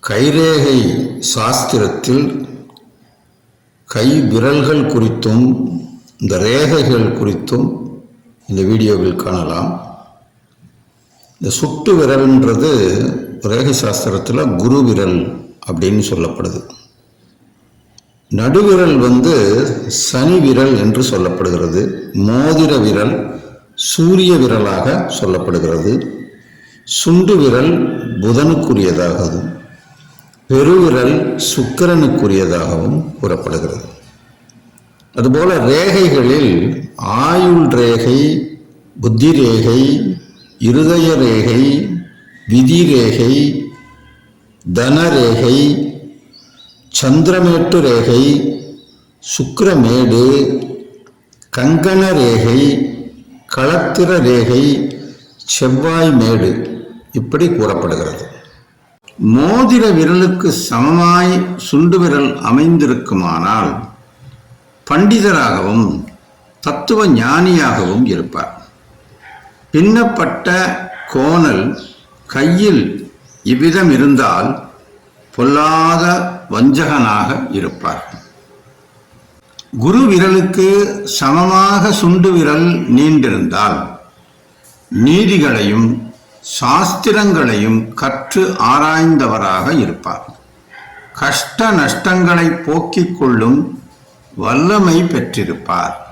கைரேகை சாஸ்திரத்தில் கை விரல்கள் குறித்தும் இந்த ரேகைகள் குறித்தும் இந்த வீடியோவில் காணலாம். இந்த சுட்டு விரல்ன்றது ரேகை சாஸ்திரத்தில் குரு விரல் அப்படின்னு சொல்லப்படுது. நடுவிரல் சனி விரல் என்று சொல்லப்படுகிறது. மோதிர விரல் சூரிய விரலாக சொல்லப்படுகிறது. சுண்டு விரல் புதனுக்குரியதாகவும் பெருவிரல் சுக்கிரனுக்குரியதாகவும் கூறப்படுகிறது. அதுபோல ரேகைகளில் ஆயுள் ரேகை, புத்தி ரேகை, இருதய ரேகை, விதி ரேகை, தனரேகை, சந்திரமேட்டு ரேகை, சுக்கிரமேடு, கங்கண ரேகை, களத்திர ரேகை, செவ்வாய் மேடு இப்படி கூறப்படுகிறது. மோதிர விரலுக்கு சமமாய் சுண்டு விரல் அமைந்திருக்குமானால் பண்டிதராகவும் தத்துவ ஞானியாகவும் இருப்பார். பின்னப்பட்ட கோணல் கையில் இவ்விதம் இருந்தால் பொல்லாத வஞ்சகனாக இருப்பார். குரு விரலுக்கு சமமாக சுண்டு விரல் நீண்டிருந்தால் நீதிகளையும் சாஸ்திரங்களையும் கற்று ஆராய்ந்தவராக இருப்பார். கஷ்ட நஷ்டங்களை போக்கிக் கொள்ளும் வல்லமை பெற்றிருப்பார்.